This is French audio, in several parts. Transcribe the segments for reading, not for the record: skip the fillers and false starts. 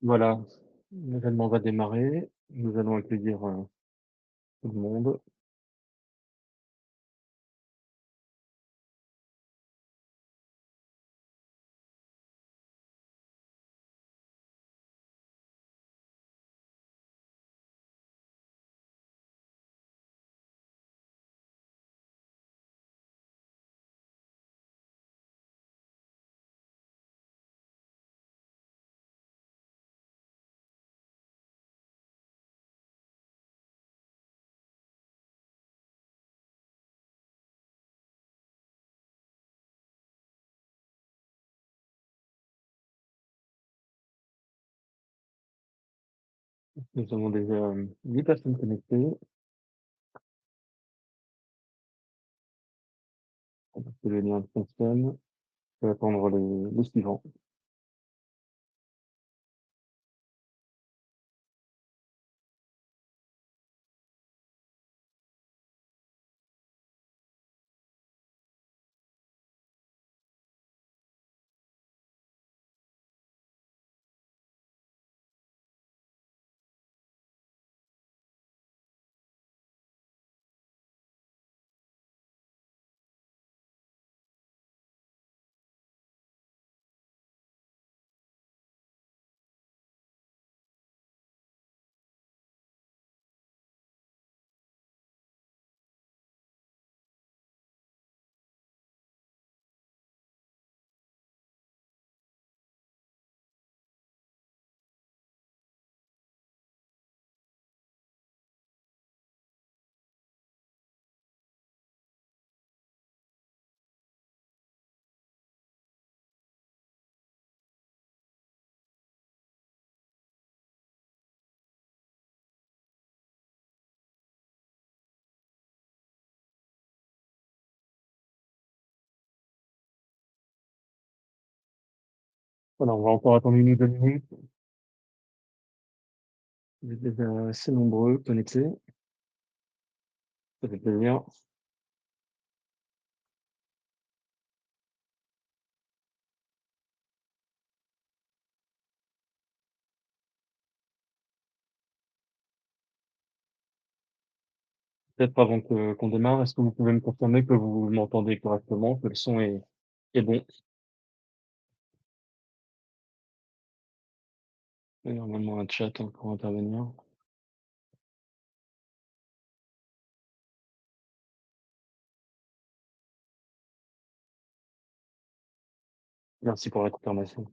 Voilà, l'événement va démarrer. Nous allons accueillir, tout le monde. Nous avons déjà, 8 personnes connectées. Que le lien fonctionne. Je vais attendre les suivants. Voilà, on va encore attendre 1 ou 2 minutes. Vous êtes déjà assez nombreux connectés. Ça fait plaisir. Peut-être avant qu'on démarre, est-ce que vous pouvez me confirmer que vous m'entendez correctement, que le son est bon? Il y a normalement un chat, hein, pour intervenir. Merci pour la confirmation.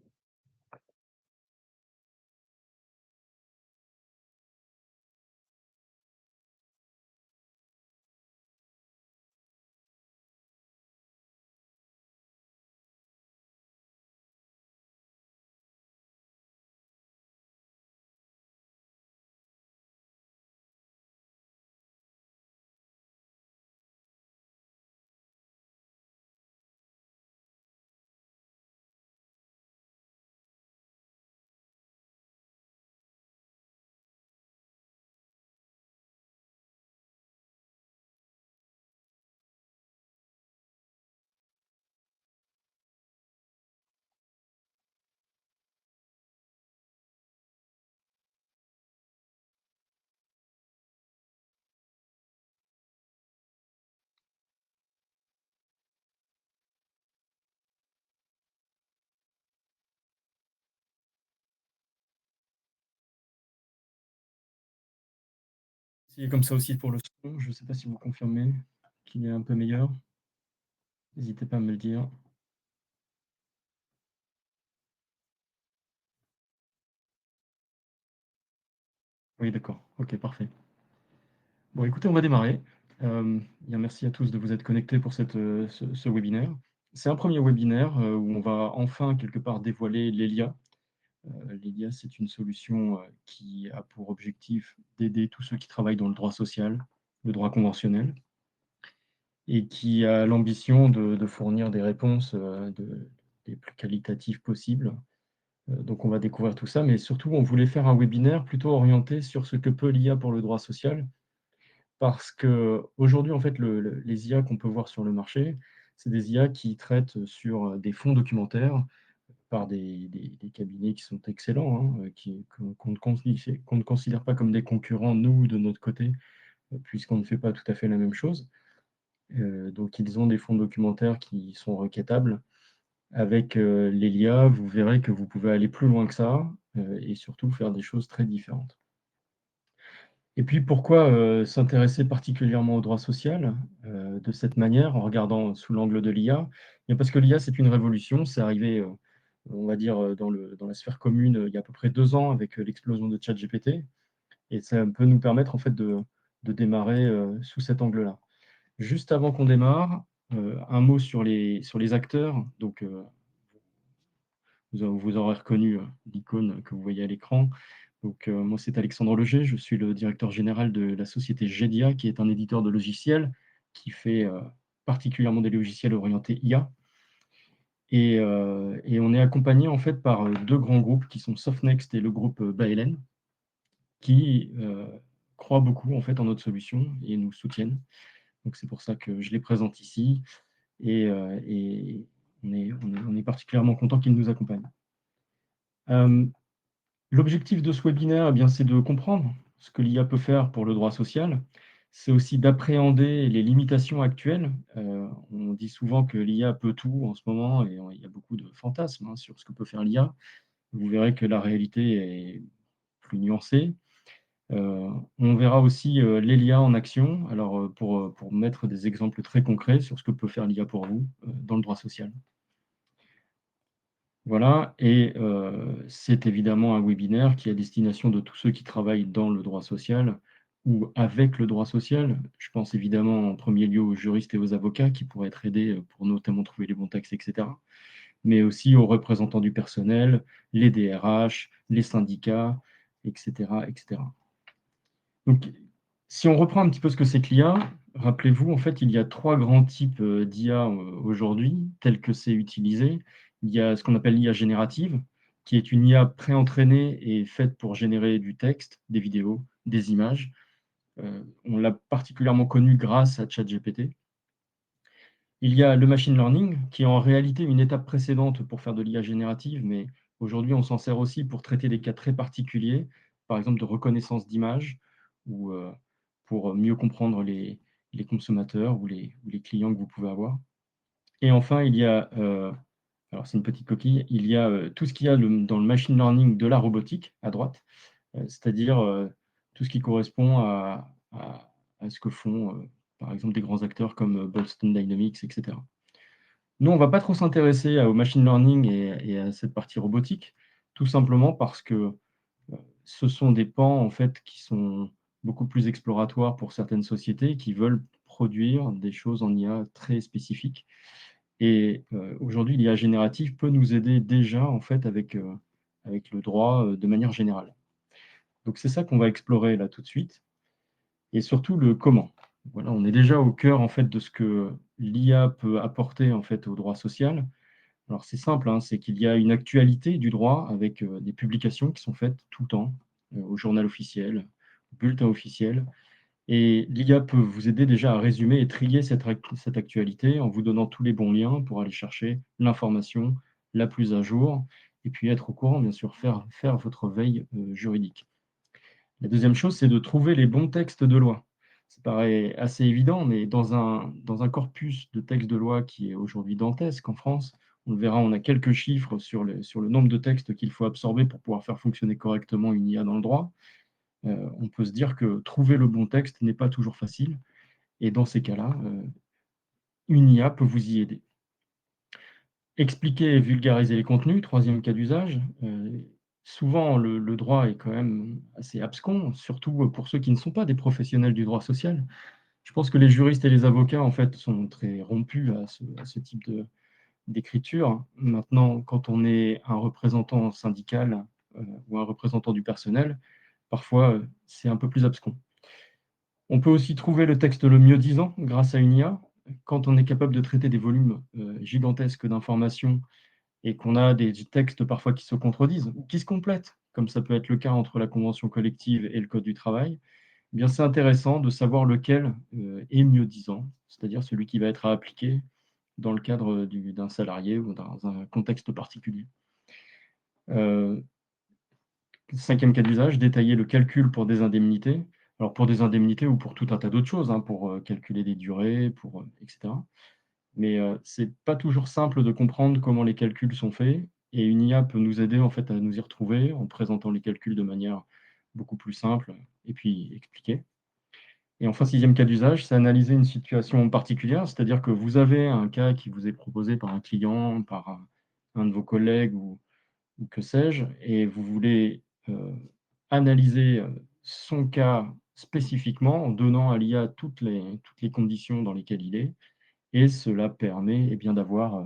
Essayez comme ça aussi pour le son. Je ne sais pas si vous confirmez qu'il est un peu meilleur. N'hésitez pas à me le dire. Oui, d'accord. OK, parfait. Bon, écoutez, on va démarrer. Bien, merci à tous de vous être connectés pour ce webinaire. C'est un premier webinaire, où on va enfin quelque part dévoiler l'ELIA. L'ELIA, c'est une solution, qui a pour objectif d'aider tous ceux qui travaillent dans le droit social, le droit conventionnel, et qui a l'ambition de fournir des réponses, les plus qualitatives possibles. Donc on va découvrir tout ça, mais surtout on voulait faire un webinaire plutôt orienté sur ce que peut l'IA pour le droit social, parce qu'aujourd'hui en fait les IA qu'on peut voir sur le marché, c'est des IA qui traitent sur des fonds documentaires, par des cabinets qui sont excellents, hein, qu'on ne considère pas comme des concurrents, nous, de notre côté, puisqu'on ne fait pas tout à fait la même chose. Donc ils ont des fonds documentaires qui sont requêtables. Avec, l'ELIA, vous verrez que vous pouvez aller plus loin que ça, et surtout faire des choses très différentes. Et puis pourquoi, s'intéresser particulièrement au droit social, de cette manière, en regardant sous l'angle de l'IA? Bien parce que l'IA, c'est une révolution, c'est arrivé, on va dire, dans la sphère commune, il y a à peu près 2 ans avec, l'explosion de ChatGPT, et ça peut nous permettre en fait de démarrer, sous cet angle-là. Juste avant qu'on démarre, un mot sur les acteurs. Donc, vous aurez reconnu, l'icône que vous voyez à l'écran. Donc, moi, c'est Alexandre Leger, je suis le directeur général de la société GEDIA, qui est un éditeur de logiciels, qui fait, particulièrement des logiciels orientés IA. Et on est accompagné, en fait, par, 2 grands groupes qui sont Softnext et le groupe, Baelen, qui, croient beaucoup, en fait, en notre solution et nous soutiennent. Donc c'est pour ça que je les présente ici, et on est particulièrement content qu'ils nous accompagnent. L'objectif de ce webinaire, eh bien, c'est de comprendre ce que l'IA peut faire pour le droit social. C'est aussi d'appréhender les limitations actuelles. On dit souvent que l'IA peut tout en ce moment, et il y a beaucoup de fantasmes, hein, sur ce que peut faire l'IA. Vous verrez que la réalité est plus nuancée. On verra aussi, l'ELIA en action, alors, pour mettre des exemples très concrets sur ce que peut faire l'IA pour vous, dans le droit social. Voilà, et c'est évidemment un webinaire qui est à destination de tous ceux qui travaillent dans le droit social ou avec le droit social. Je pense évidemment en premier lieu aux juristes et aux avocats qui pourraient être aidés, pour notamment trouver les bons textes, et cetera. Mais aussi aux représentants du personnel, les DRH, les syndicats, et cetera, et cetera. Donc, si on reprend un petit peu ce que c'est que l'IA, rappelez-vous, en fait, il y a 3 grands types, d'IA, aujourd'hui, tels que c'est utilisé. Il y a ce qu'on appelle l'IA générative, qui est une IA pré-entraînée et faite pour générer du texte, des vidéos, des images. On l'a particulièrement connue grâce à ChatGPT. Il y a le machine learning, qui est en réalité une étape précédente pour faire de l'IA générative, mais aujourd'hui, on s'en sert aussi pour traiter des cas très particuliers, par exemple de reconnaissance d'images, ou pour mieux comprendre les consommateurs ou les clients que vous pouvez avoir. Et enfin, il y a, alors c'est une petite coquille, il y a tout ce qu'il y a dans le machine learning de la robotique, à droite, c'est-à-dire tout ce qui correspond à ce que font, par exemple, des grands acteurs comme Boston Dynamics, etc. Nous, on ne va pas trop s'intéresser au machine learning et à cette partie robotique, tout simplement parce que ce sont des pans, en fait, qui sont beaucoup plus exploratoires pour certaines sociétés qui veulent produire des choses en IA très spécifiques. Et aujourd'hui, l'IA générative peut nous aider déjà, en fait, avec le droit, de manière générale. Donc c'est ça qu'on va explorer là tout de suite, et surtout le comment. Voilà, on est déjà au cœur, en fait, de ce que l'IA peut apporter, en fait, au droit social. Alors c'est simple, hein, c'est qu'il y a une actualité du droit avec, des publications qui sont faites tout le temps, au journal officiel, au bulletin officiel, et l'IA peut vous aider déjà à résumer et trier cette actualité en vous donnant tous les bons liens pour aller chercher l'information la plus à jour, et puis être au courant, bien sûr, faire votre veille, juridique. La deuxième chose, c'est de trouver les bons textes de loi. Ça paraît assez évident, mais dans un corpus de textes de loi qui est aujourd'hui dantesque en France, on le verra, on a quelques chiffres sur le nombre de textes qu'il faut absorber pour pouvoir faire fonctionner correctement une IA dans le droit. On peut se dire que trouver le bon texte n'est pas toujours facile, et dans ces cas-là, une IA peut vous y aider. Expliquer et vulgariser les contenus, troisième cas d'usage. Souvent, le droit est quand même assez abscon, surtout pour ceux qui ne sont pas des professionnels du droit social. Je pense que les juristes et les avocats, en fait, sont très rompus à ce type d'écriture. Maintenant, quand on est un représentant syndical, ou un représentant du personnel, parfois, c'est un peu plus abscon. On peut aussi trouver le texte le mieux disant grâce à une IA. Quand on est capable de traiter des volumes, gigantesques d'informations, et qu'on a des textes parfois qui se contredisent ou qui se complètent, comme ça peut être le cas entre la convention collective et le code du travail, eh bien c'est intéressant de savoir lequel, est mieux disant, c'est-à-dire celui qui va être appliqué dans le cadre d'un salarié ou dans un contexte particulier. Heu, 5e cas d'usage, détailler le calcul pour des indemnités. Alors pour des indemnités ou pour tout un tas d'autres choses, hein, pour, calculer des durées, pour, et cetera. Mais, c'est pas toujours simple de comprendre comment les calculs sont faits et une IA peut nous aider en fait à nous y retrouver en présentant les calculs de manière beaucoup plus simple et puis expliquer. Et enfin, 6e cas d'usage, c'est analyser une situation particulière, c'est-à-dire que vous avez un cas qui vous est proposé par un client, par un de vos collègues ou que sais-je, et vous voulez, analyser, son cas spécifiquement en donnant à l'IA toutes les conditions dans lesquelles il est et cela permet, eh bien, d'avoir,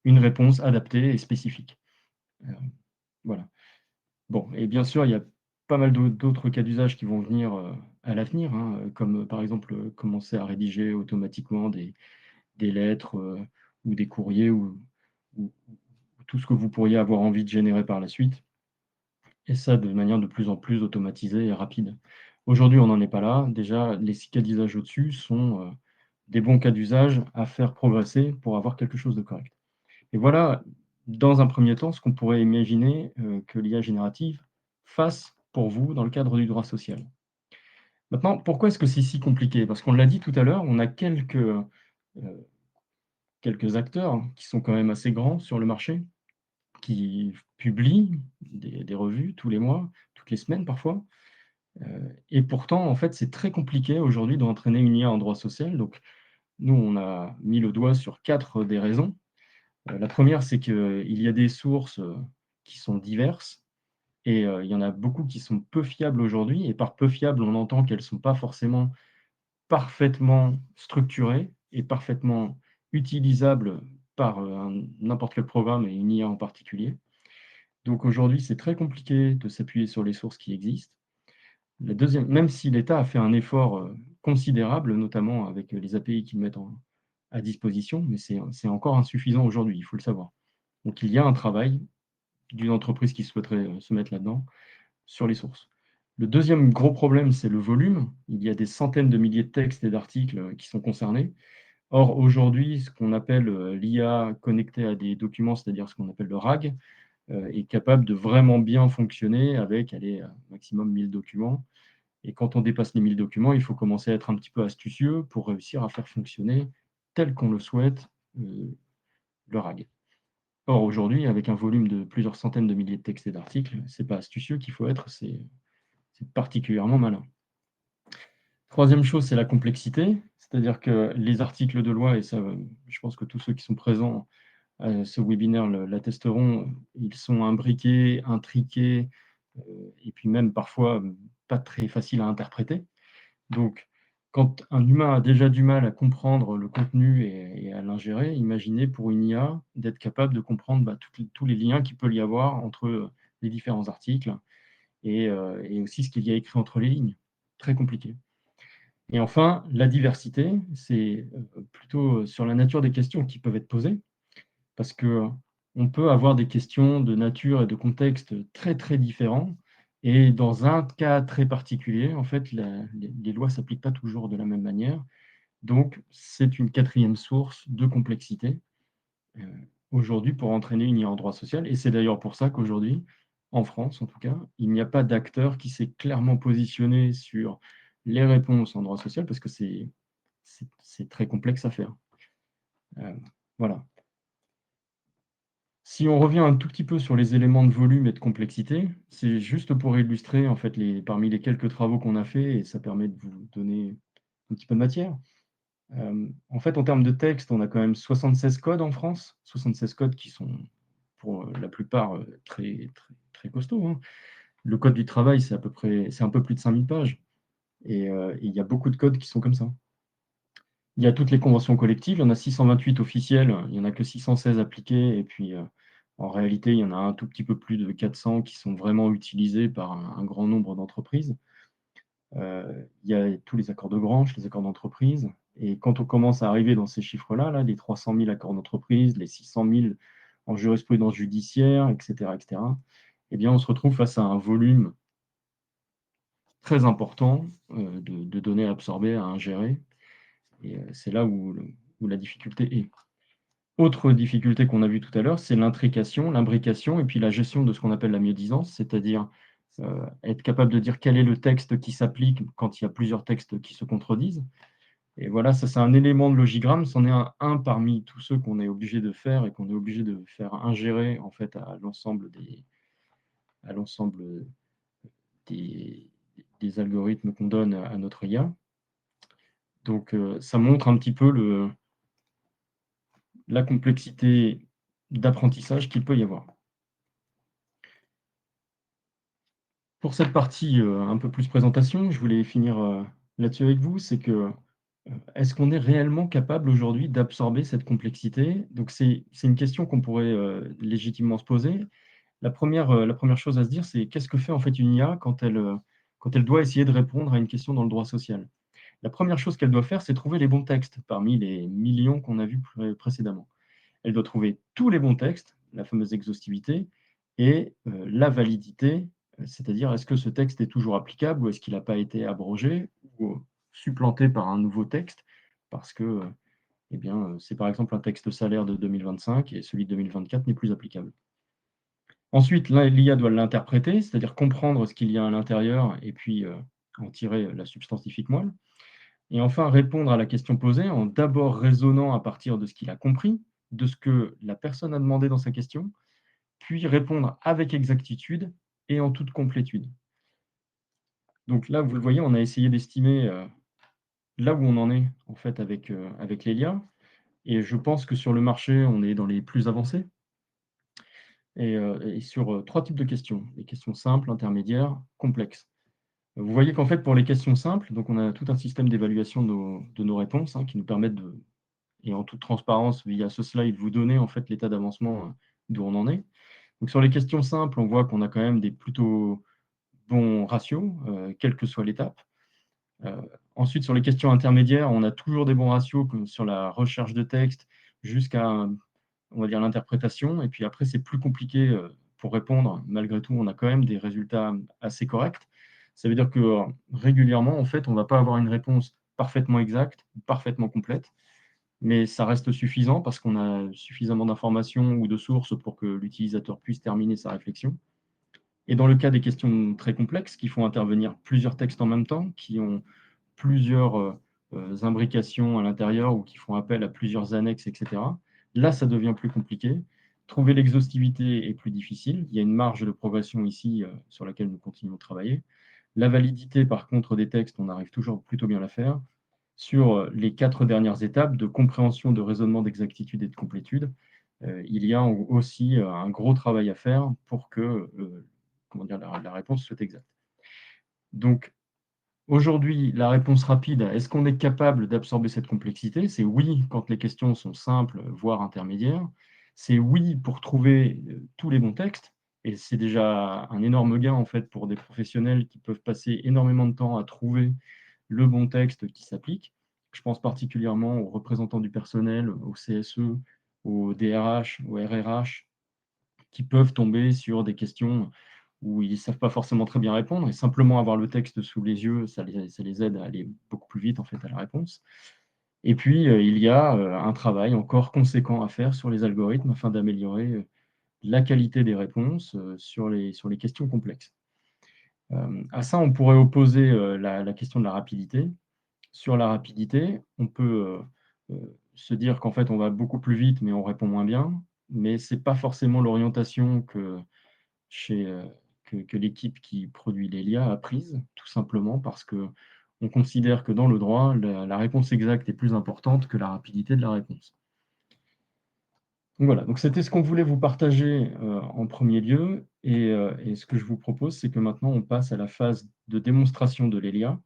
une réponse adaptée et spécifique. Heu, voilà. Bon et bien sûr, il y a pas mal d'autres cas d'usage qui vont venir, à l'avenir, hein, comme, par exemple, commencer à rédiger automatiquement des lettres, ou des courriers ou tout ce que vous pourriez avoir envie de générer par la suite et ça de manière de plus en plus automatisée et rapide. Aujourd'hui, on n'en est pas là. Déjà, les 6 cas d'usage au-dessus sont, des bons cas d'usage à faire progresser pour avoir quelque chose de correct. Et voilà, dans un premier temps, ce qu'on pourrait imaginer, que l'IA générative fasse pour vous dans le cadre du droit social. Maintenant, pourquoi est-ce que c'est si compliqué? Parce qu'on l'a dit tout à l'heure, on a quelques acteurs qui sont quand même assez grands sur le marché, qui publient des revues tous les mois, toutes les semaines parfois, et pourtant, en fait, c'est très compliqué aujourd'hui d'entraîner une IA en droit social. Donc nous, on a mis le doigt sur 4 des raisons. La 1re, c'est qu'il y a des sources, qui sont diverses et il y en a beaucoup qui sont peu fiables aujourd'hui et par peu fiables, on entend qu'elles ne sont pas forcément parfaitement structurées et parfaitement utilisables par, n'importe quel programme et une IA en particulier. Donc aujourd'hui, c'est très compliqué de s'appuyer sur les sources qui existent. La 2e, même si l'État a fait un effort, considérable, notamment avec, les API qu'ils mettent à disposition, mais c'est encore insuffisant aujourd'hui, il faut le savoir. Donc il y a un travail d'une entreprise qui souhaiterait, se mettre là-dedans, sur les sources. Le 2e gros problème, c'est le volume. Il y a des centaines de milliers de textes et d'articles, qui sont concernés. Or, aujourd'hui, ce qu'on appelle, l'IA connectée à des documents, c'est-à-dire ce qu'on appelle le RAG, est capable de vraiment bien fonctionner avec, allez, maximum 1000 documents et quand on dépasse les 1000 documents, il faut commencer à être un petit peu astucieux pour réussir à faire fonctionner tel qu'on le souhaite, le RAG. Or, aujourd'hui, avec un volume de plusieurs centaines de milliers de textes et d'articles, c'est pas astucieux qu'il faut être, c'est particulièrement malin. 3e chose, c'est la complexité, c'est-à-dire que les articles de loi et ça, je pense que tous ceux qui sont présents à ce webinaire l'attesteront, ils sont imbriqués, intriqués, et puis même parfois, pas très faciles à interpréter. Donc, quand un humain a déjà du mal à comprendre le contenu et à l'ingérer, imaginez pour une IA d'être capable de comprendre, bah, tous les liens qu'il peut y avoir entre, les différents articles et aussi ce qu'il y a écrit entre les lignes. Très compliqué. Et enfin, la diversité, c'est, plutôt, sur la nature des questions qui peuvent être posées, parce qu'on peut avoir des questions de nature et de contexte très, très différents et dans un cas très particulier, en fait, les lois ne s'appliquent pas toujours de la même manière. Donc c'est une 4e source de complexité, heu, aujourd'hui pour entraîner une IA en droit social et c'est d'ailleurs pour ça qu'aujourd'hui, en France en tout cas, il n'y a pas d'acteur qui s'est clairement positionné sur les réponses en droit social parce que c'est très complexe à faire. Voilà. Si on revient un tout petit peu sur les éléments de volume et de complexité, c'est juste pour illustrer en fait parmi les quelques travaux qu'on a fait et ça permet de vous donner un petit peu de matière. En fait, en termes de texte, on a quand même 76 codes en France, 76 codes qui sont pour, la plupart, très, très, très costauds, hein. Le code du travail, c'est un peu plus de 5000 pages et il y a beaucoup de codes qui sont comme ça. Il y a toutes les conventions collectives, il y en a 628 officielles, il y en a que 616 appliquées et puis, en réalité, il y en a un tout petit peu plus de 400 qui sont vraiment utilisés par un grand nombre d'entreprises. Il y a tous les accords de branche, les accords d'entreprise et quand on commence à arriver dans ces chiffres-là, là, les 300 000 accords d'entreprise, les 600 000 en jurisprudence judiciaire et cetera, eh bien, on se retrouve face à un volume très important, de données à absorber, à ingérer et c'est là où la difficulté est. Autre difficulté qu'on a vue tout à l'heure, c'est l'intrication, l'imbrication et puis la gestion de ce qu'on appelle la mieux-disance, c'est-à-dire, être capable de dire quel est le texte qui s'applique quand il y a plusieurs textes qui se contredisent. Et voilà, ça c'est un élément de logigramme, c'en est un parmi tous ceux qu'on est obligé de faire et qu'on est obligé de faire ingérer en fait à l'ensemble des algorithmes qu'on donne à notre IA. Donc ça montre un petit peu la complexité d'apprentissage qu'il peut y avoir. Pour cette partie, un peu plus présentation, je voulais finir, là-dessus avec vous, c'est que, est-ce qu'on est réellement capable aujourd'hui d'absorber cette complexité? Donc c'est une question qu'on pourrait, légitimement se poser. La première chose à se dire, c'est qu'est-ce que fait en fait une IA quand elle doit essayer de répondre à une question dans le droit social? La première chose qu'elle doit faire, c'est trouver les bons textes parmi les millions qu'on a vus précédemment. Elle doit trouver tous les bons textes, la fameuse exhaustivité, et la validité, c'est-à-dire est-ce que ce texte est toujours applicable ou est-ce qu'il n'a pas été abrogé ou supplanté par un nouveau texte parce que, eh bien, c'est par exemple un texte salaire de 2025 et celui de 2024 n'est plus applicable. Ensuite, l'IA doit l'interpréter, c'est-à-dire comprendre ce qu'il y a à l'intérieur et puis en tirer la substantifique moelle. Et enfin, répondre à la question posée en d'abord raisonnant à partir de ce qu'il a compris, de ce que la personne a demandé dans sa question, puis répondre avec exactitude et en toute complétude. Donc là, vous le voyez, on a essayé d'estimer là où on en est en fait avec l'Elia. Et je pense que sur le marché, on est dans les plus avancés. Et sur trois types de questions, les questions simples, intermédiaires, complexes. Vous voyez qu'en fait, pour les questions simples, donc on a tout un système d'évaluation de nos réponses qui nous permettent de, et en toute transparence, via ce slide, vous donner en fait l'état d'avancement d'où on en est. Donc sur les questions simples, on voit qu'on a quand même des plutôt bons ratios, quelle que soit l'étape. Ensuite, sur les questions intermédiaires, on a toujours des bons ratios comme sur la recherche de texte jusqu'à, on va dire, l'interprétation. Et puis après, c'est plus compliqué pour répondre. Malgré tout, on a quand même des résultats assez corrects. Ça veut dire que régulièrement, en fait, on ne va pas avoir une réponse parfaitement exacte, parfaitement complète, mais ça reste suffisant parce qu'on a suffisamment d'informations ou de sources pour que l'utilisateur puisse terminer sa réflexion. Et dans le cas des questions très complexes qui font intervenir plusieurs textes en même temps, qui ont plusieurs imbrications à l'intérieur ou qui font appel à plusieurs annexes, etc., là, ça devient plus compliqué. Trouver l'exhaustivité est plus difficile. Il y a une marge de progression ici sur laquelle nous continuons de travailler. La validité, par contre, des textes, on arrive toujours plutôt bien à la faire. Sur les 4 dernières étapes de compréhension, de raisonnement, d'exactitude et de complétude, il y a aussi un gros travail à faire pour que comment dire, la réponse soit exacte. Donc, aujourd'hui, la réponse rapide, est-ce qu'on est capable d'absorber cette complexité? C'est oui quand les questions sont simples, voire intermédiaires. C'est oui pour trouver tous les bons textes. Et c'est déjà un énorme gain en fait pour des professionnels qui peuvent passer énormément de temps à trouver le bon texte qui s'applique. Je pense particulièrement aux représentants du personnel, au CSE, au DRH, au RRH, qui peuvent tomber sur des questions où ils ne savent pas forcément très bien répondre, et simplement avoir le texte sous les yeux, ça les aide à aller beaucoup plus vite en fait, à la réponse. Et puis, il y a un travail encore conséquent à faire sur les algorithmes afin d'améliorer la qualité des réponses sur les questions complexes. À ça, on pourrait opposer la question de la rapidité. Sur la rapidité, on peut se dire qu'en fait, on va beaucoup plus vite, mais on répond moins bien. Mais ce n'est pas forcément l'orientation chez, que l'équipe qui produit l'ELIA a prise, tout simplement parce qu'on considère que dans le droit, la réponse exacte est plus importante que la rapidité de la réponse. Donc voilà, donc c'était ce qu'on voulait vous partager en premier lieu. Et ce que je vous propose, c'est que maintenant, on passe à la phase de démonstration de l'ELIA,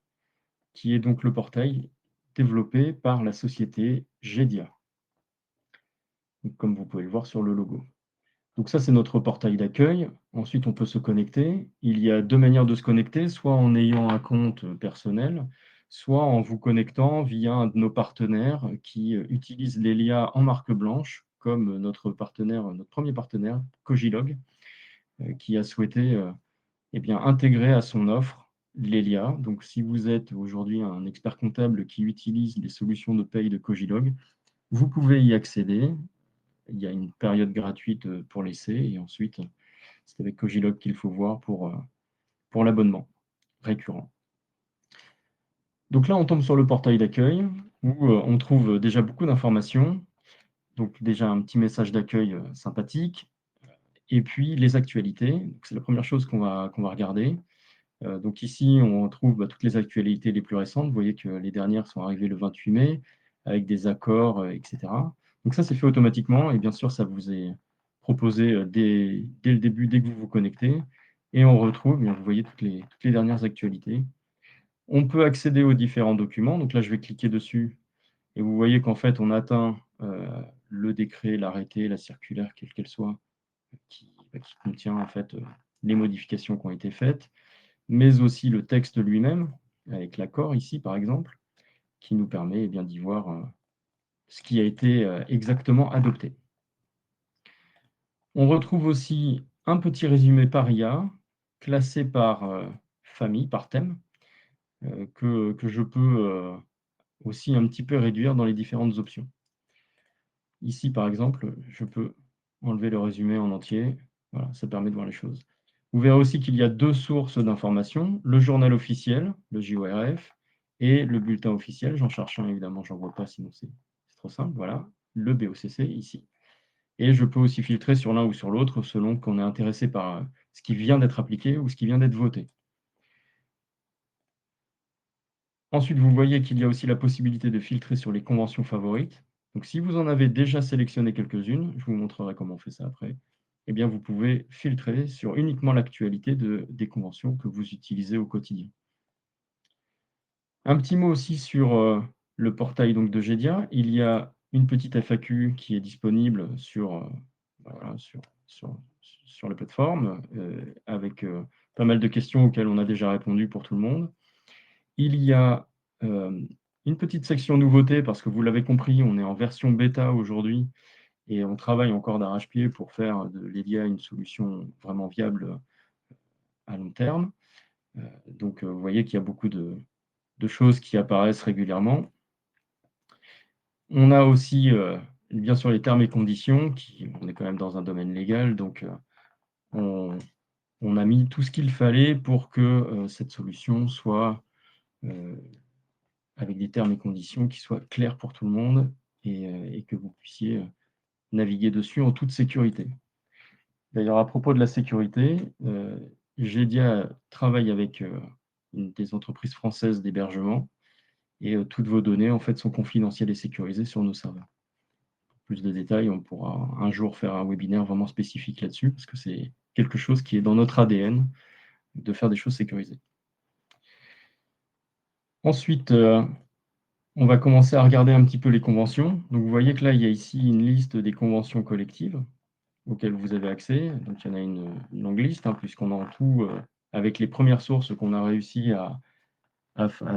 qui est donc le portail développé par la société GEDIA, donc, comme vous pouvez le voir sur le logo. Donc ça, c'est notre portail d'accueil. Ensuite, on peut se connecter. Il y a deux manières de se connecter, soit en ayant un compte personnel, soit en vous connectant via un de nos partenaires qui utilise l'ELIA en marque blanche, comme notre partenaire, notre premier partenaire, Cogilog, qui a souhaité eh bien, intégrer à son offre l'ELIA. Donc si vous êtes aujourd'hui un expert comptable qui utilise les solutions de paye de Cogilog, vous pouvez y accéder il y a une période gratuite pour l'essai et ensuite, c'est avec Cogilog qu'il faut voir pour l'abonnement récurrent. Donc là, on tombe sur le portail d'accueil où on trouve déjà beaucoup d'informations. Donc déjà un petit message d'accueil sympathique et puis les actualités. C'est la première chose qu'on va regarder. Donc ici, on trouve toutes les actualités les plus récentes. Vous voyez que les dernières sont arrivées le 28 mai avec des accords, etc. Donc ça, c'est fait automatiquement et bien sûr, ça vous est proposé dès le début, dès que vous vous connectez. Et on retrouve, vous voyez toutes les dernières actualités. On peut accéder aux différents documents. Donc là, je vais cliquer dessus et vous voyez qu'en fait, on atteint le décret, l'arrêté, la circulaire, quelle qu'elle soit, qui contient en fait les modifications qui ont été faites, mais aussi le texte lui-même, avec l'accord ici par exemple, qui nous permet bien d'y voir ce qui a été exactement adopté. On retrouve aussi un petit résumé par IA, classé par famille, par thème, que je peux aussi un petit peu réduire dans les différentes options. Ici, par exemple, je peux enlever le résumé en entier. Voilà, ça permet de voir les choses. Vous verrez aussi qu'il y a deux sources d'informations, le journal officiel, le JORF, et le bulletin officiel. J'en cherche un, évidemment, j'en vois pas, sinon c'est trop simple. Voilà, le BOCC ici. Et je peux aussi filtrer sur l'un ou sur l'autre selon qu'on est intéressé par ce qui vient d'être appliqué ou ce qui vient d'être voté. Ensuite, vous voyez qu'il y a aussi la possibilité de filtrer sur les conventions favorites. Donc, si vous en avez déjà sélectionné quelques-unes, je vous montrerai comment on fait ça après, eh bien, vous pouvez filtrer sur uniquement l'actualité des conventions que vous utilisez au quotidien. Un petit mot aussi sur le portail donc, de GEDIA. Il y a une petite FAQ qui est disponible voilà, sur la plateforme, avec pas mal de questions auxquelles on a déjà répondu pour tout le monde. Il y a une petite section nouveauté, parce que vous l'avez compris, on est en version bêta aujourd'hui, et on travaille encore d'arrache-pied pour faire de l'EDIA une solution vraiment viable à long terme. Donc vous voyez qu'il y a beaucoup de choses qui apparaissent régulièrement. On a aussi, bien sûr, les termes et conditions, on est quand même dans un domaine légal, donc on a mis tout ce qu'il fallait pour que cette solution soit avec des termes et conditions qui soient clairs pour tout le monde et que vous puissiez naviguer dessus en toute sécurité. D'ailleurs, à propos de la sécurité, GEDIA travaille avec des entreprises françaises d'hébergement et toutes vos données en fait, sont confidentielles et sécurisées sur nos serveurs. Pour plus de détails, on pourra un jour faire un webinaire vraiment spécifique là-dessus parce que c'est quelque chose qui est dans notre ADN de faire des choses sécurisées. Ensuite, on va commencer à regarder un petit peu les conventions. Donc, vous voyez que là, il y a ici une liste des conventions collectives auxquelles vous avez accès. Donc, il y en a une longue liste, puisqu'on a en tout, avec les premières sources qu'on a réussi à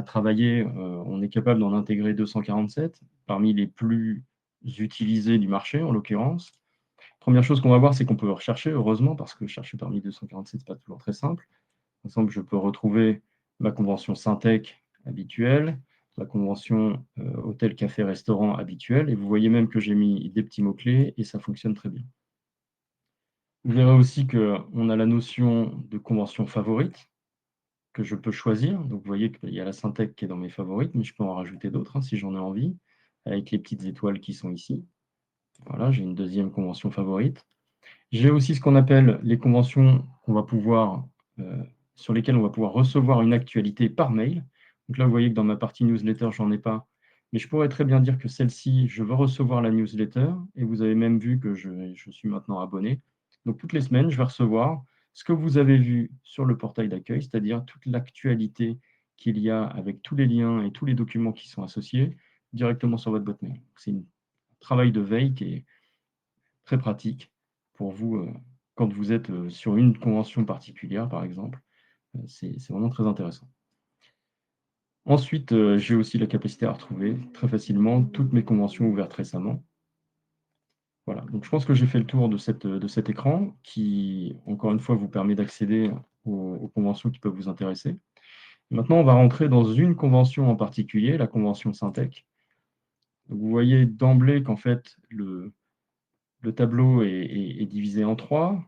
travailler, on est capable d'en intégrer 247, parmi les plus utilisés du marché, en l'occurrence. Première chose qu'on va voir, c'est qu'on peut rechercher, heureusement, parce que chercher parmi 247, ce n'est pas toujours très simple. Par exemple, je peux retrouver ma convention Syntec habituelle, la convention hôtel, café, restaurant habituelle, et vous voyez même que j'ai mis des petits mots-clés et ça fonctionne très bien. Vous verrez aussi qu'on a la notion de convention favorite que je peux choisir. Donc, vous voyez qu'il y a la Syntec qui est dans mes favorites, mais je peux en rajouter d'autres si j'en ai envie, avec les petites étoiles qui sont ici. Voilà, j'ai une deuxième convention favorite. J'ai aussi ce qu'on appelle les conventions qu'on va pouvoir, sur lesquelles on va pouvoir recevoir une actualité par mail. Donc là, vous voyez que dans ma partie newsletter, je n'en ai pas. Mais je pourrais très bien dire que celle-ci, je veux recevoir la newsletter. Et vous avez même vu que je suis maintenant abonné. Donc toutes les semaines, je vais recevoir ce que vous avez vu sur le portail d'accueil, c'est-à-dire toute l'actualité qu'il y a avec tous les liens et tous les documents qui sont associés directement sur votre boîte mail. C'est un travail de veille qui est très pratique pour vous quand vous êtes sur une convention particulière, par exemple. C'est vraiment très intéressant. Ensuite, j'ai aussi la capacité à retrouver très facilement toutes mes conventions ouvertes récemment. Voilà, donc je pense que j'ai fait le tour de cet écran qui, encore une fois, vous permet d'accéder aux conventions qui peuvent vous intéresser. Maintenant, on va rentrer dans une convention en particulier, la convention Syntec. Vous voyez d'emblée qu'en fait, Le tableau est divisé en 3.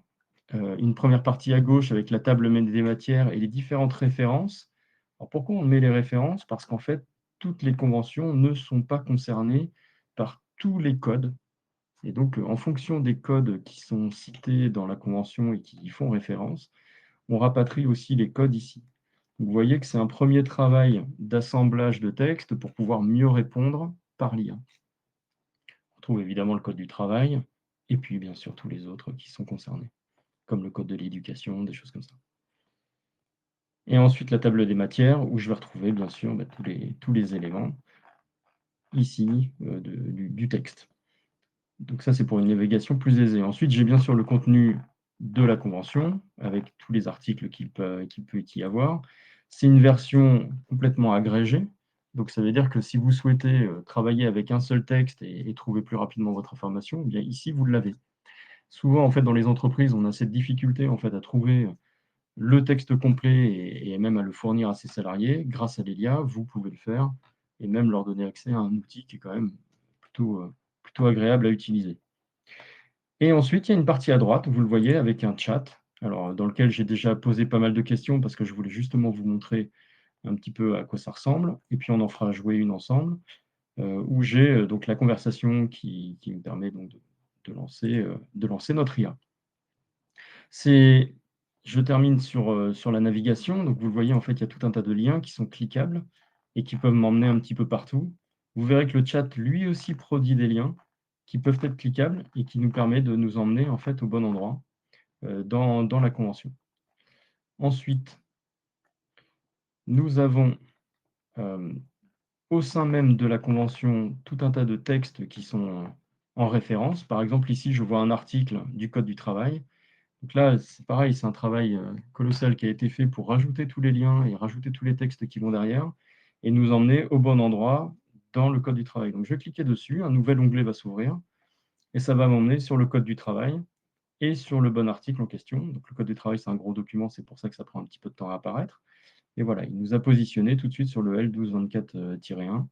Une première partie à gauche avec la table des matières et les différentes références. Alors pourquoi on met les références? Parce qu'en fait, toutes les conventions ne sont pas concernées par tous les codes. Et donc, en fonction des codes qui sont cités dans la convention et qui y font référence, on rapatrie aussi les codes ici. Vous voyez que c'est un premier travail d'assemblage de texte pour pouvoir mieux répondre par l'IA. On trouve évidemment le code du travail et puis bien sûr tous les autres qui sont concernés, comme le code de l'éducation, des choses comme ça. Et ensuite la table des matières où je vais retrouver bien sûr tous les éléments ici du texte. Donc ça, c'est pour une navigation plus aisée. Ensuite, j'ai bien sûr le contenu de la convention, avec tous les articles qu'il peut y avoir. C'est une version complètement agrégée. Donc ça veut dire que si vous souhaitez travailler avec un seul texte et trouver plus rapidement votre information, eh bien ici, vous l'avez. Souvent, en fait, dans les entreprises, on a cette difficulté en fait, à trouver le texte complet et même à le fournir à ses salariés. Grâce à l'IA, vous pouvez le faire et même leur donner accès à un outil qui est quand même plutôt agréable à utiliser. Et ensuite, il y a une partie à droite, vous le voyez, avec un chat, alors dans lequel j'ai déjà posé pas mal de questions parce que je voulais justement vous montrer un petit peu à quoi ça ressemble. Et puis on en fera jouer une ensemble, où j'ai donc la conversation qui me permet donc de lancer notre IA. Je termine sur la navigation. Donc vous le voyez, en fait, il y a tout un tas de liens qui sont cliquables et qui peuvent m'emmener un petit peu partout. Vous verrez que le chat, lui aussi, produit des liens qui peuvent être cliquables et qui nous permet de nous emmener en fait au bon endroit dans la convention. Ensuite, nous avons au sein même de la convention tout un tas de textes qui sont en référence. Par exemple, ici, je vois un article du Code du travail. Donc là, c'est pareil, c'est un travail colossal qui a été fait pour rajouter tous les liens et rajouter tous les textes qui vont derrière et nous emmener au bon endroit dans le Code du travail. Donc je vais cliquer dessus, un nouvel onglet va s'ouvrir et ça va m'emmener sur le Code du travail et sur le bon article en question. Donc le Code du travail, c'est un gros document, c'est pour ça que ça prend un petit peu de temps à apparaître. Et voilà, il nous a positionné tout de suite sur le L1224-1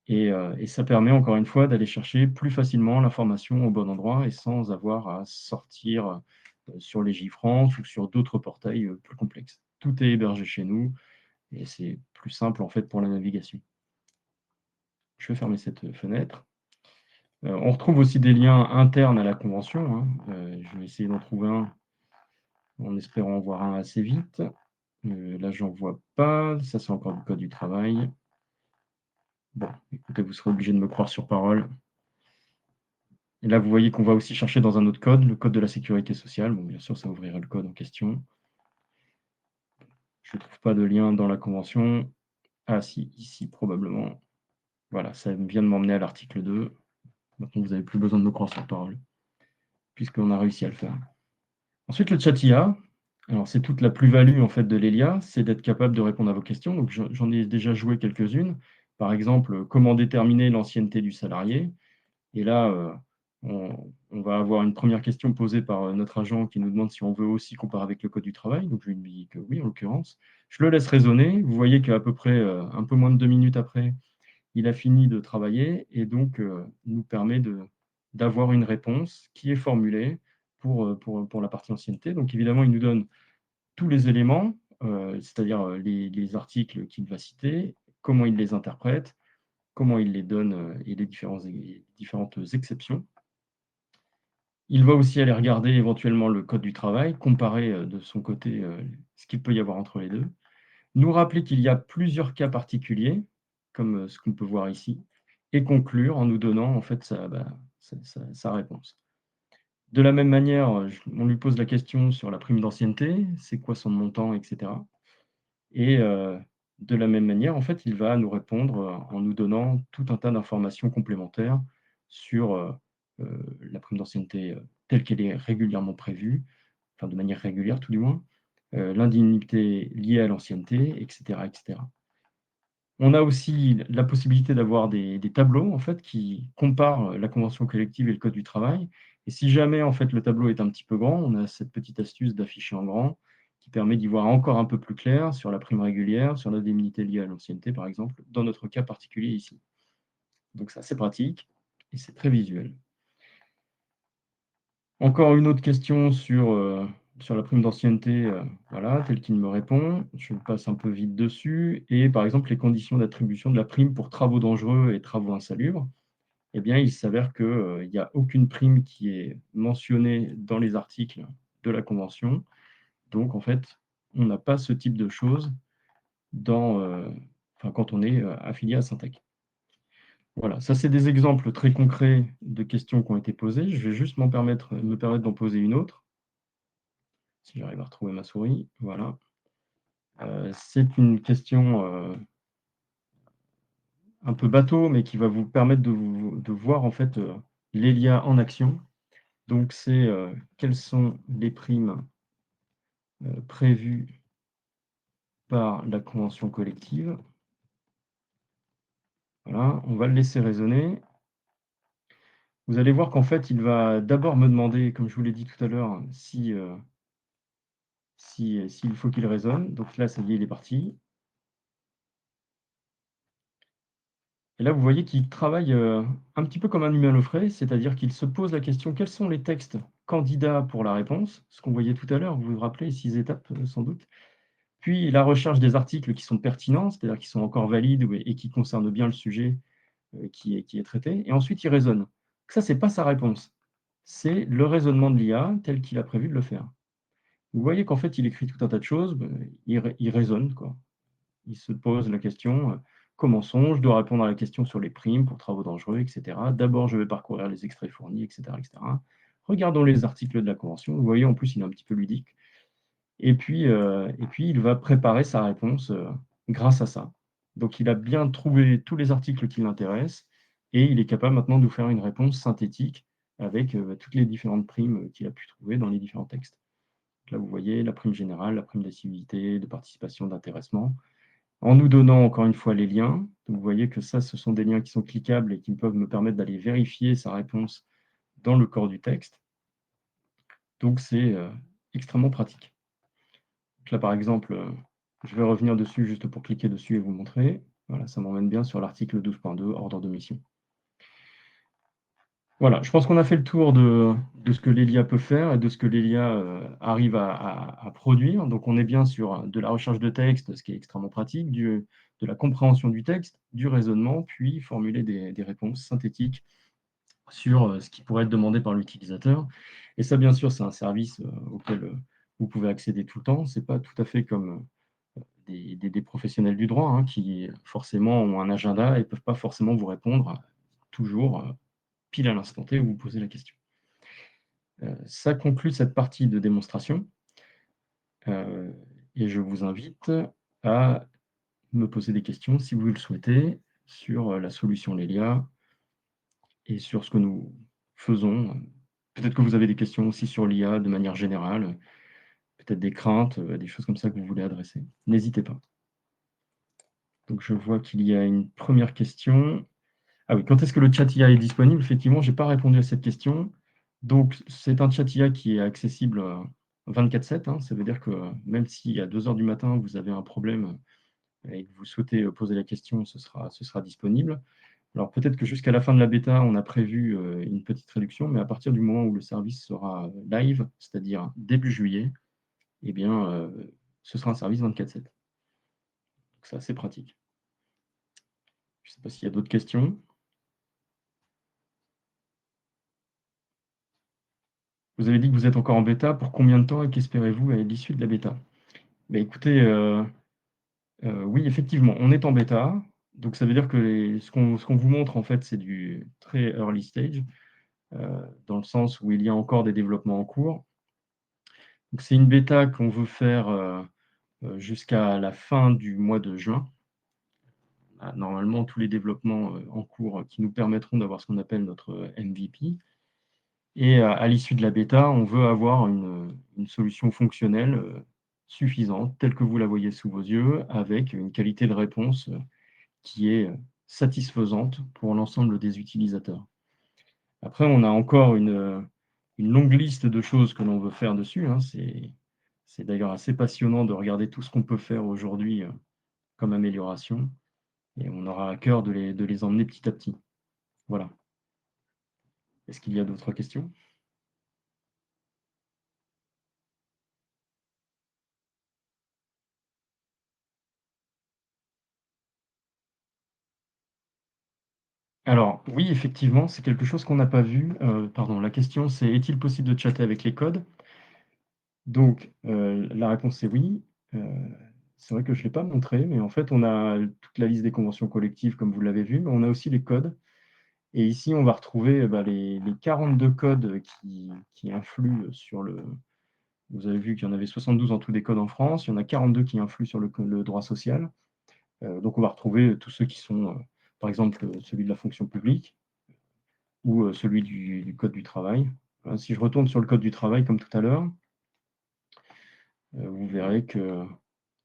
et ça permet encore une fois d'aller chercher plus facilement l'information au bon endroit et sans avoir à sortir sur Légifrance ou sur d'autres portails plus complexes. Tout est hébergé chez nous et c'est plus simple en fait pour la navigation. Je vais fermer cette fenêtre. On retrouve aussi des liens internes à la convention, hein. Je vais essayer d'en trouver un en espérant en voir un assez vite. Là, j'en vois pas. Ça, c'est encore du code du travail. Bon, écoutez, vous serez obligé de me croire sur parole. Et là, vous voyez qu'on va aussi chercher dans un autre code, le code de la sécurité sociale. Bon, bien sûr, ça ouvrirait le code en question. Je ne trouve pas de lien dans la convention. Ah si, ici, probablement. Voilà, ça vient de m'emmener à l'article 2. Maintenant, vous n'avez plus besoin de me croire sur parole, puisqu'on a réussi à le faire. Ensuite, le chat IA. Alors, c'est toute la plus-value en fait, de l'ELIA, c'est d'être capable de répondre à vos questions. Donc, j'en ai déjà joué quelques-unes. Par exemple, comment déterminer l'ancienneté du salarié. Et là, on va avoir une première question posée par notre agent qui nous demande si on veut aussi comparer avec le code du travail. Donc, je lui dis que oui, en l'occurrence. Je le laisse raisonner. Vous voyez qu'à peu près un peu moins de 2 minutes après, il a fini de travailler et donc nous permet d'avoir une réponse qui est formulée pour la partie ancienneté. Donc, évidemment, il nous donne tous les éléments, c'est-à-dire les articles qu'il va citer, comment il les interprète, comment il les donne et les différentes exceptions. Il va aussi aller regarder éventuellement le code du travail, comparer de son côté ce qu'il peut y avoir entre les deux, nous rappeler qu'il y a plusieurs cas particuliers, comme ce qu'on peut voir ici, et conclure en nous donnant en fait sa réponse. De la même manière, on lui pose la question sur la prime d'ancienneté, c'est quoi son montant, etc. Et de la même manière, en fait, il va nous répondre en nous donnant tout un tas d'informations complémentaires sur la prime d'ancienneté telle qu'elle est régulièrement prévue, enfin de manière régulière tout du moins, l'indemnité liée à l'ancienneté, etc., etc. On a aussi la possibilité d'avoir des tableaux en fait, qui comparent la convention collective et le code du travail. Et si jamais en fait, le tableau est un petit peu grand, on a cette petite astuce d'afficher en grand qui permet d'y voir encore un peu plus clair sur la prime régulière, sur l'indemnité liée à l'ancienneté, par exemple, dans notre cas particulier ici. Donc ça, c'est pratique et c'est très visuel. Encore une autre question sur la prime d'ancienneté, voilà, telle qu'il me répond. Je passe un peu vite dessus et par exemple, les conditions d'attribution de la prime pour travaux dangereux et travaux insalubres. Eh bien, il s'avère que, il y a aucune prime qui est mentionnée dans les articles de la convention. Donc en fait, on n'a pas ce type de choses dans, enfin, quand on est, affilié à Syntec. Voilà, ça c'est des exemples très concrets de questions qui ont été posées. Je vais juste me permettre d'en poser une autre, si j'arrive à retrouver ma souris. Voilà. C'est une question, un peu bateau, mais qui va vous permettre de voir en fait, l'ELIA en action. Donc c'est, quelles sont les primes, prévues par la convention collective? Voilà, on va le laisser raisonner. Vous allez voir qu'en fait, il va d'abord me demander, comme je vous l'ai dit tout à l'heure, s'il faut qu'il raisonne. Donc là, ça y est, il est parti. Et là, vous voyez qu'il travaille, un petit peu comme un humain le ferait, c'est-à-dire qu'il se pose la question: quels sont les textes candidats pour la réponse? Ce qu'on voyait tout à l'heure, vous vous rappelez, 6 étapes, sans doute. Puis la recherche des articles qui sont pertinents, c'est-à-dire qui sont encore valides et qui concernent bien le sujet, qui est traité. Et ensuite, il raisonne. Ça, c'est pas sa réponse, c'est le raisonnement de l'IA tel qu'il a prévu de le faire. Vous voyez qu'en fait, il écrit tout un tas de choses, il raisonne, quoi. Il se pose la question, commençons, je dois répondre à la question sur les primes pour travaux dangereux, et cetera. D'abord, je vais parcourir les extraits fournis, et cetera. Regardons les articles de la convention. Vous voyez, en plus, il est un petit peu ludique. Et puis il va préparer sa réponse, grâce à ça. Donc il a bien trouvé tous les articles qui l'intéressent et il est capable maintenant de vous faire une réponse synthétique avec, toutes les différentes primes, qu'il a pu trouver dans les différents textes. Là, vous voyez la prime générale, la prime d'assiduité, de participation, d'intéressement. En nous donnant encore une fois les liens, donc vous voyez que ça, ce sont des liens qui sont cliquables et qui peuvent me permettre d'aller vérifier sa réponse dans le corps du texte. Donc c'est, extrêmement pratique. Donc là, par exemple, je vais revenir dessus juste pour cliquer dessus et vous montrer. Voilà, ça m'emmène bien sur l'article 12.2, ordre de mission. Voilà, je pense qu'on a fait le tour de ce que l'ELIA peut faire et de ce que l'ELIA arrive à produire. Donc on est bien sur de la recherche de texte, ce qui est extrêmement pratique, de la compréhension du texte, du raisonnement, puis formuler des réponses synthétiques sur ce qui pourrait être demandé par l'utilisateur. Et ça, bien sûr, c'est un service auquel vous pouvez accéder tout le temps. Ce n'est pas tout à fait comme des professionnels du droit, hein, qui forcément ont un agenda et ne peuvent pas forcément vous répondre toujours pile à l'instant T où vous posez la question. Ça conclut cette partie de démonstration et je vous invite à me poser des questions si vous le souhaitez sur la solution Lelia et sur ce que nous faisons. Peut-être que vous avez des questions aussi sur l'IA de manière générale, peut-être des craintes, des choses comme ça que vous voulez adresser. N'hésitez pas. Donc je vois qu'il y a une première question. Ah oui, quand est-ce que le chat IA est disponible? Effectivement, je n'ai pas répondu à cette question. Donc, c'est un chat IA qui est accessible 24/7, hein. Ça veut dire que même si à 2 heures du matin, vous avez un problème et que vous souhaitez poser la question, ce sera disponible. Alors, peut-être que jusqu'à la fin de la bêta, on a prévu une petite réduction, mais à partir du moment où le service sera live, c'est-à-dire début juillet, eh bien, ce sera un service 24/7. Donc, c'est assez pratique. Je ne sais pas s'il y a d'autres questions. Vous avez dit que vous êtes encore en bêta. Pour combien de temps et qu'espérez-vous à l'issue de la bêta? Bah, écoutez, oui, effectivement, on est en bêta. Donc ça veut dire que ce qu'on vous montre, en fait, c'est du très early stage, dans le sens où il y a encore des développements en cours. Donc c'est une bêta qu'on veut faire, jusqu'à la fin du mois de juin. Normalement, tous les développements, en cours, qui nous permettront d'avoir ce qu'on appelle notre MVP. Et à l'issue de la bêta, on veut avoir une solution fonctionnelle suffisante, telle que vous la voyez sous vos yeux, avec une qualité de réponse qui est satisfaisante pour l'ensemble des utilisateurs. Après, on a encore une longue liste de choses que l'on veut faire dessus, hein. C'est d'ailleurs assez passionnant de regarder tout ce qu'on peut faire aujourd'hui comme amélioration, et on aura à cœur de les emmener petit à petit. Voilà. Est-ce qu'il y a d'autres questions? Alors oui, effectivement, c'est quelque chose qu'on n'a pas vu. Pardon, la question c'est: «Est-il possible de chatter avec les codes?» Donc la réponse est oui. Heu, c'est vrai que je ne l'ai pas montré, mais en fait, on a toute la liste des conventions collectives comme vous l'avez vu, mais on a aussi les codes et ici, on va retrouver, bah, les 42 codes qui influent sur le vous avez vu qu'il y en avait 72 en tout des codes en France. Il y en a 42 qui influent sur le droit social. Donc on va retrouver tous ceux qui sont, par exemple, celui de la fonction publique ou celui du code du travail. Si je retourne sur le code du travail comme tout à l'heure, vous verrez que,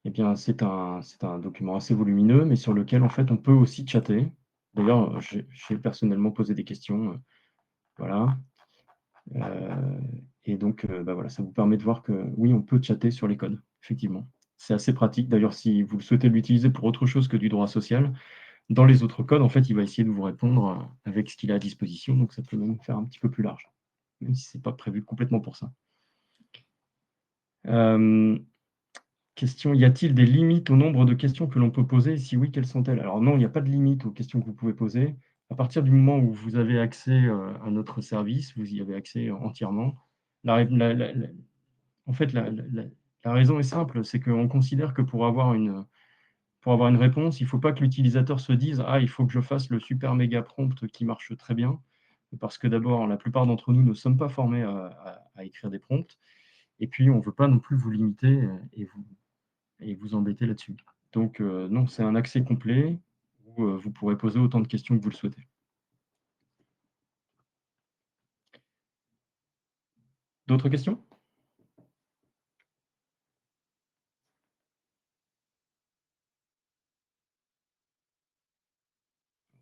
eh bien, c'est un document assez volumineux, mais sur lequel, en fait, on peut aussi chatter. D'ailleurs, j'ai personnellement posé des questions, voilà, et donc bah, voilà, ça vous permet de voir que oui, on peut chatter sur les codes, effectivement. C'est assez pratique. D'ailleurs, si vous le souhaitez l'utiliser pour autre chose que du droit social, dans les autres codes, en fait, il va essayer de vous répondre, avec ce qu'il a à disposition, donc ça peut même faire un petit peu plus large, même si c'est pas prévu complètement pour ça. Hem, question: «Y a-t-il des limites au nombre de questions que l'on peut poser? Si oui, quelles sont-elles?» Alors non, il n'y a pas de limite aux questions que vous pouvez poser. À partir du moment où vous avez accès, à notre service, vous y avez accès entièrement. La ré la en fait, la raison est simple, c'est qu'on considère que pour avoir une réponse, il ne faut pas que l'utilisateur se dise: «Ah, il faut que je fasse le super méga prompt qui marche très bien». Parce que d'abord, la plupart d'entre nous ne sommes pas formés à écrire des prompts et puis on ne veut pas non plus vous limiter, et vous embêter là-dessus. Donc non, c'est un accès complet où, vous pourrez poser autant de questions que vous le souhaitez. D'autres questions?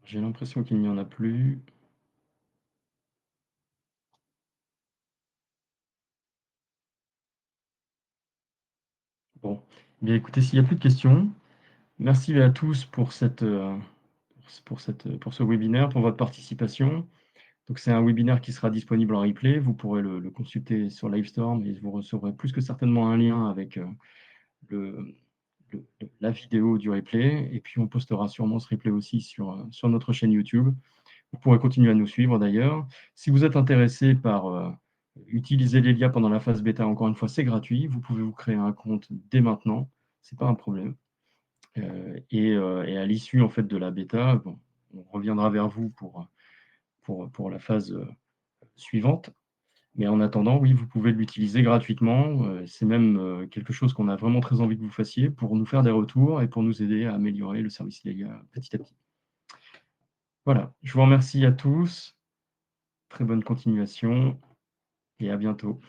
J'ai l'impression qu'il n'y en a plus. Bon, eh bien écoutez, s'il n'y a plus de questions, merci à tous pour ce webinaire, pour votre participation. Donc c'est un webinaire qui sera disponible en replay. Vous pourrez le consulter sur Livestorm et vous recevrez plus que certainement un lien avec, le la vidéo du replay et puis on postera sûrement ce replay aussi sur notre chaîne YouTube. Vous pourrez continuer à nous suivre d'ailleurs. Si vous êtes intéressé par, utiliser l'Elia pendant la phase bêta, encore une fois, c'est gratuit. Vous pouvez vous créer un compte dès maintenant, c'est pas un problème. Et à l'issue, en fait, de la bêta, bon, on reviendra vers vous pour la phase, suivante. Mais en attendant, oui, vous pouvez l'utiliser gratuitement. C'est même, quelque chose qu'on a vraiment très envie que vous fassiez pour nous faire des retours et pour nous aider à améliorer le service légal petit à petit. Voilà, je vous remercie à tous. Très bonne continuation et à bientôt.